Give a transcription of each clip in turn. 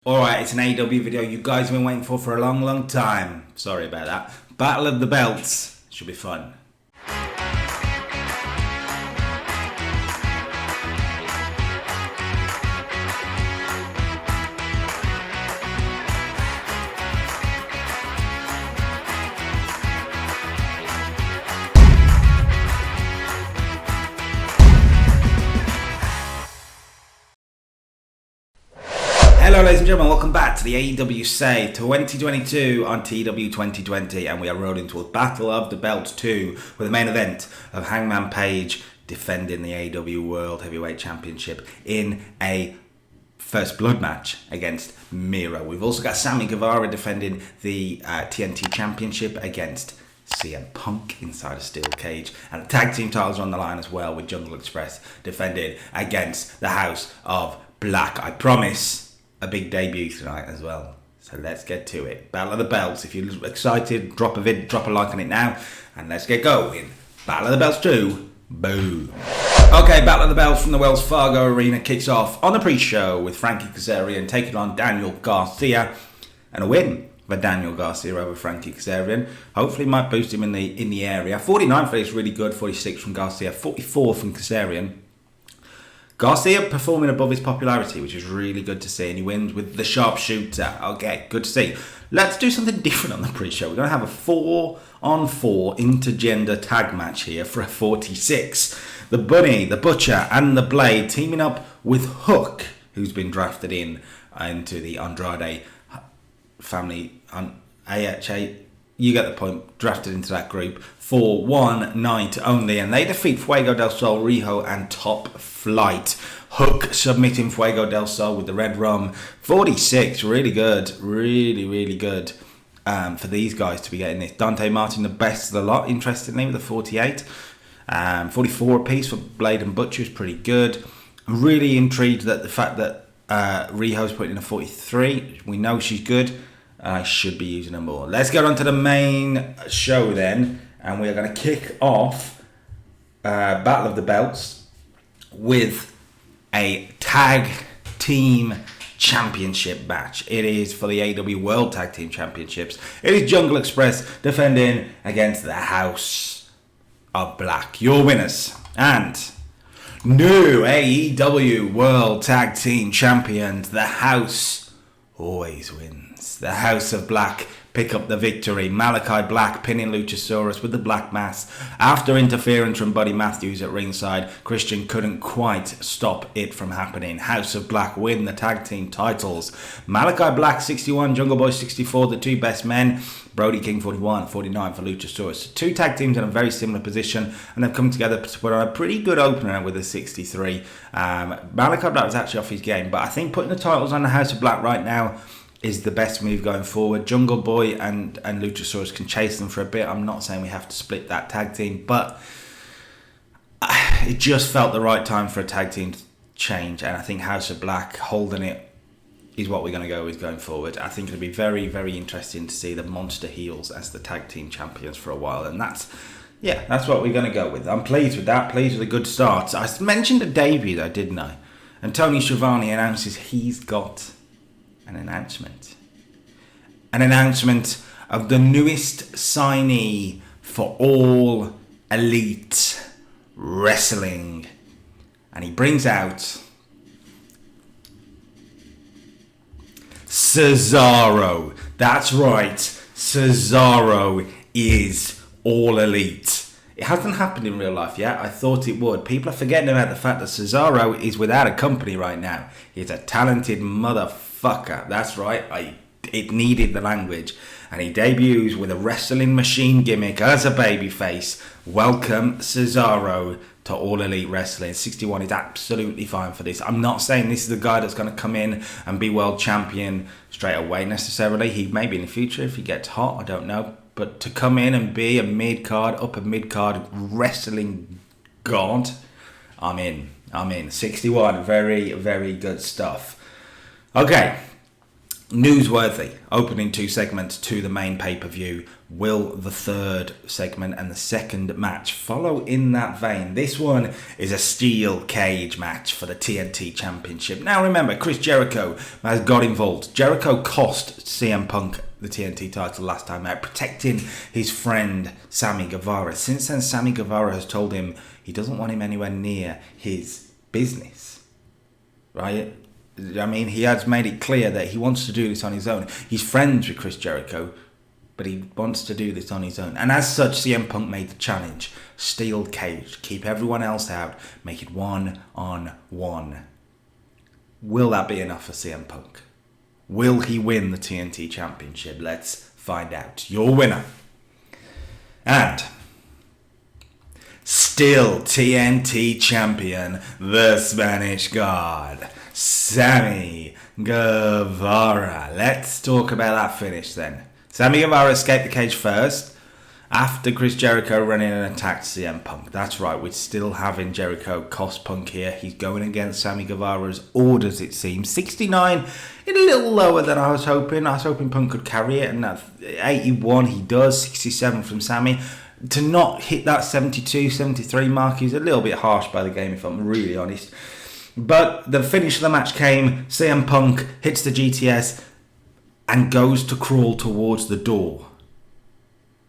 Alright, it's an AEW video you guys have been waiting for a long time. Sorry about that. Battle of the Belts. Should be fun. Hello ladies and gentlemen, welcome back to the AEW Say 2022 on TEW2020, and we are rolling towards Battle of the Belts 2 with the main event of Hangman Page defending the AEW World Heavyweight Championship in a First Blood match against Miro. We've also got Sammy Guevara defending the TNT Championship against CM Punk inside a steel cage, and the tag team titles are on the line as well, with Jungle Express defending against the House of Black. I promise a big debut tonight as well. So let's get to it. Battle of the Belts. If you're excited, drop a like on it now, and let's get going. Battle of the Belts 2. Boom. Okay, Battle of the Belts from the Wells Fargo Arena kicks off on the pre-show with Frankie Kazarian taking on Daniel Garcia, and a win for Daniel Garcia over Frankie Kazarian. Hopefully might boost him in the area. 49 for this, really good. 46 from Garcia, 44 from Kazarian. Garcia performing above his popularity, which is really good to see, and he wins with the sharpshooter. Okay, good to see. Let's do something different on the pre-show. We're going to have a 4-on-4 intergender tag match here for a 46. The Bunny, the Butcher, and the Blade teaming up with Hook, who's been drafted into the Andrade family on AHA. You get the point, drafted into that group for one night only, and they defeat Fuego del Sol, Riho, and Top Flight. Hook submitting Fuego del Sol with the red rum. 46, really good, really good for these guys to be getting this. Dante Martin, the best of the lot, interestingly, with the 48. 44 apiece for Blade and Butcher is pretty good. I'm really intrigued that the fact that Riho's putting in a 43. We know she's good. I should be using them more. Let's get on to the main show then, and we are going to kick off Battle of the Belts with a tag team championship match. It is for the AEW World Tag Team Championships. It is Jungle Express defending against the House of Black. Your winners and new AEW World Tag Team Champions. The House always wins. The House of Black pick up the victory. Malachi Black pinning Luchasaurus with the Black Mass. After interference from Buddy Matthews at ringside, Christian couldn't quite stop it from happening. House of Black win the tag team titles. Malachi Black 61, Jungle Boy 64, the two best men. Brody King 41, 49 for Luchasaurus. Two tag teams in a very similar position, and they've come together to put on a pretty good opener with a 63. Malachi Black was actually off his game, but I think putting the titles on the House of Black right now is the best move going forward. Jungle Boy and Luchasaurus can chase them for a bit. I'm not saying we have to split that tag team, but it just felt the right time for a tag team change, and I think House of Black holding it is what we're going to go with going forward. I think it'll be very, very interesting to see the Monster Heels as the tag team champions for a while, and that's what we're going to go with. I'm pleased with that, pleased with a good start. I mentioned a debut though, didn't I? And Tony Schiavone announces he's got an announcement of the newest signee for All Elite Wrestling, and he brings out Cesaro. That's right, Cesaro is All Elite. It hasn't happened in real life yet. I thought it would. People are forgetting about the fact that Cesaro is without a company right now. He's a talented motherfucker. That's right. It needed the language. And he debuts with a wrestling machine gimmick as a babyface. Welcome Cesaro to All Elite Wrestling. 61 is absolutely fine for this. I'm not saying this is the guy that's going to come in and be world champion straight away necessarily. He may be in the future if he gets hot. I don't know. But to come in and be a upper mid-card wrestling god, I'm in. 61, very, very good stuff. Okay, newsworthy opening 2 segments to the main pay-per-view. Will the third segment and the second match follow in that vein? This one is a steel cage match for the TNT Championship. Now remember, Chris Jericho has got involved. Jericho cost CM Punk the TNT title last time out, protecting his friend Sammy Guevara. Since then, Sammy Guevara has told him he doesn't want him anywhere near his business. Right? I mean, he has made it clear that he wants to do this on his own. He's friends with Chris Jericho, but he wants to do this on his own. And as such, CM Punk made the challenge. Steel cage. Keep everyone else out. Make it 1-on-1. Will that be enough for CM Punk? Will he win the TNT Championship? Let's find out. Your winner. And still TNT Champion, the Spanish God, Sammy Guevara. Let's talk about that finish then. Sammy Guevara escaped the cage first after Chris Jericho ran in and attacked CM Punk. That's right, we're still having Jericho cost Punk here. He's going against Sammy Guevara's orders, it seems. 69, a little lower than I was hoping. I was hoping Punk could carry it, and at 81 he does. 67 from Sammy. To not hit that 72, 73 mark is a little bit harsh by the game, if I'm really honest. But the finish of the match came. CM Punk hits the GTS and goes to crawl towards the door.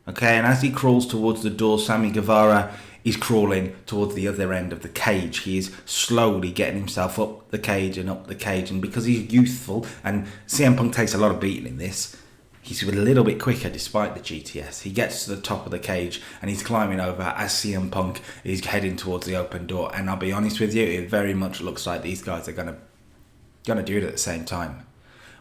Okay, and as he crawls towards the door, Sammy Guevara is crawling towards the other end of the cage. He is slowly getting himself up the cage, and because he's youthful, and CM Punk takes a lot of beating in this, he's a little bit quicker despite the GTS. He gets to the top of the cage and he's climbing over as CM Punk is heading towards the open door. And I'll be honest with you, it very much looks like these guys are gonna do it at the same time.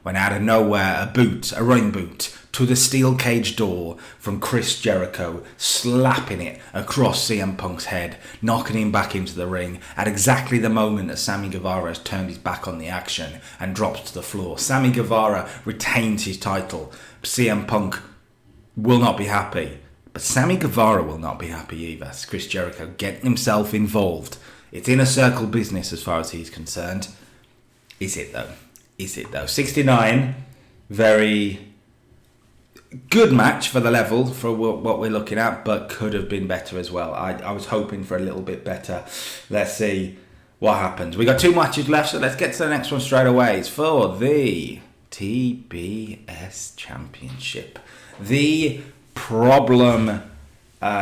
When out of nowhere, a running boot to the steel cage door from Chris Jericho, slapping it across CM Punk's head, knocking him back into the ring at exactly the moment that Sammy Guevara has turned his back on the action and drops to the floor. Sammy Guevara retains his title. CM Punk will not be happy, but Sammy Guevara will not be happy either. Chris Jericho getting himself involved. It's inner circle business as far as he's concerned. Is it though? 69, very good match for the level, for what we're looking at, but could have been better as well. I was hoping for a little bit better. Let's see what happens. We got 2 matches left, so let's get to the next one straight away. It's for the TBS Championship. The problem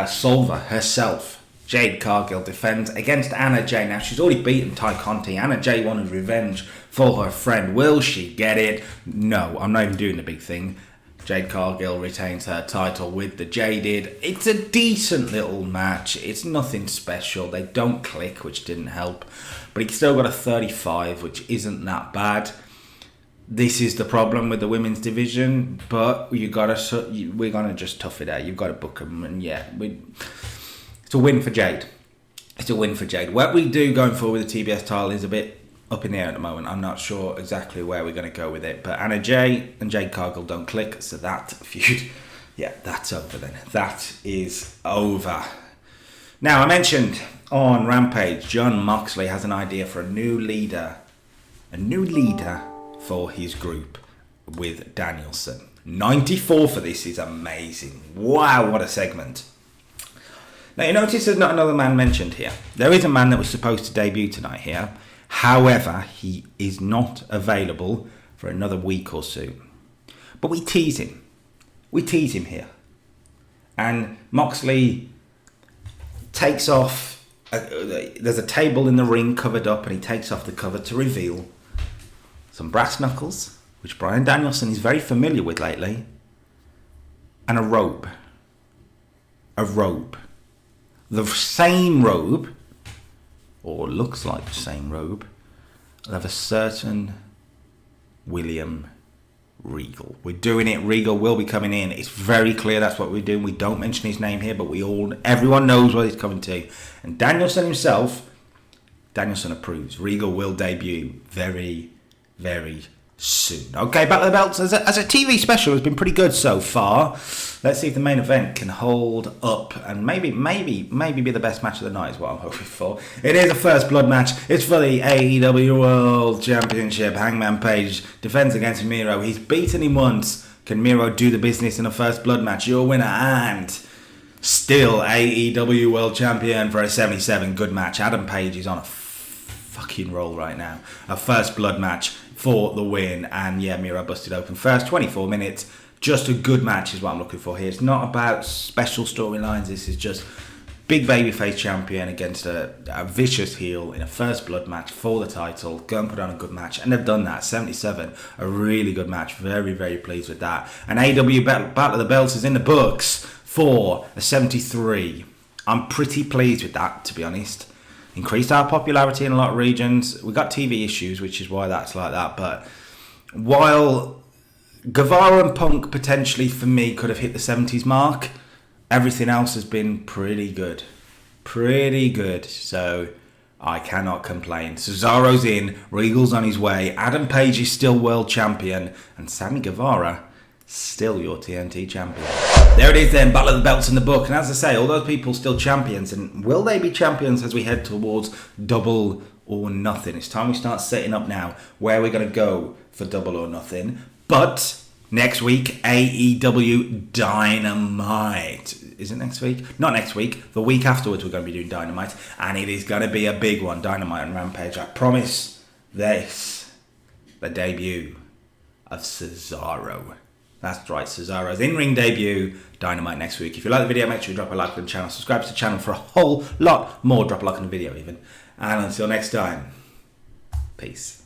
solver herself, Jade Cargill, defends against Anna Jay. Now, she's already beaten Ty Conti. Anna Jay wanted revenge for her friend. Will she get it? No, I'm not even doing the big thing. Jade Cargill retains her title with the Jaded. It's a decent little match. It's nothing special. They don't click, which didn't help. But he's still got a 35, which isn't that bad. This is the problem with the women's division, but we're going to just tough it out. You've got to book them, and it's a win for Jade. What we do going forward with the TBS title is a bit up in the air at the moment. I'm not sure exactly where we're going to go with it. But Anna Jay and Jade Cargill don't click, so that feud, that's over then. That is over. Now, I mentioned on Rampage, Jon Moxley has an idea for a new leader for his group with Danielson. 94 for this is amazing. Wow, what a segment. Now, you notice there's not another man mentioned here. There is a man that was supposed to debut tonight here. However, he is not available for another week or so. But we tease him. Here. And Moxley takes off. There's a table in the ring covered up, and he takes off the cover to reveal some brass knuckles, which Bryan Danielson is very familiar with lately, and a robe. The same robe, or looks like the same robe, of a certain William Regal. We're doing it. Regal will be coming in. It's very clear that's what we're doing. We don't mention his name here, but everyone knows what he's coming to. And Danielson approves. Regal will debut very, very soon. Okay, Battle of the Belts as a TV special has been pretty good so far. Let's see if the main event can hold up and maybe be the best match of the night is what I'm hoping for. It is a first blood match. It's for the AEW World Championship. Hangman Page defends against Miro. He's beaten him once. Can Miro do the business in a first blood match? Your winner and still AEW World Champion for a 77. Good match. Adam Page is on a fucking roll right now. A first blood match for the win, and yeah, Miro busted open first 24 minutes. Just a good match is what I'm looking for here. It's not about special storylines. This is just big babyface champion against a vicious heel in a first blood match for the title. Go and put on a good match, and they've done that. 77, a really good match. Very, very pleased with that. And AEW Battle of the Belts is in the books for a 73. I'm pretty pleased with that, to be honest. Increased our popularity in a lot of regions. We got TV issues, which is why that's like that. But while Guevara and Punk potentially for me could have hit the 70s mark, everything else has been pretty good. Pretty good. So I cannot complain. Cesaro's in, Regal's on his way, Adam Page is still world champion, and Sammy Guevara still your TNT champion. There it is then, Battle of the Belts in the book. And as I say, all those people still champions. And will they be champions as we head towards Double or Nothing? It's time we start setting up now where we're going to go for Double or Nothing. But next week, AEW Dynamite. Is it next week? Not next week. The week afterwards, we're going to be doing Dynamite. And it is going to be a big one. Dynamite and Rampage. I promise this. The debut of Cesaro. That's right, Cesaro's in-ring debut, Dynamite next week. If you like the video, make sure you drop a like on the channel. Subscribe to the channel for a whole lot more. Drop a like on the video even. And until next time, peace.